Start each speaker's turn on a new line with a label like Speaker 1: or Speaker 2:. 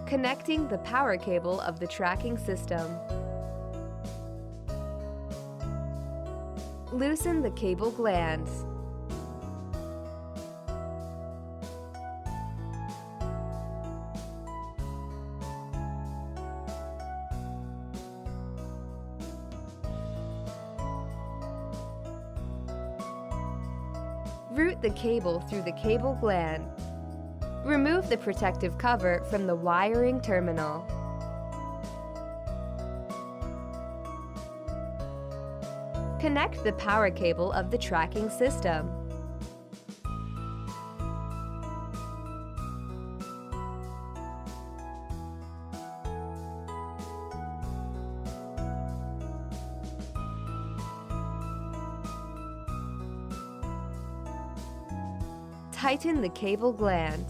Speaker 1: Connecting the power cable of the tracking system. Loosen the cable glands. Route the cable through the cable gland. Remove the protective cover from the wiring terminal. Connect the power cable of the tracking system. Tighten the cable gland.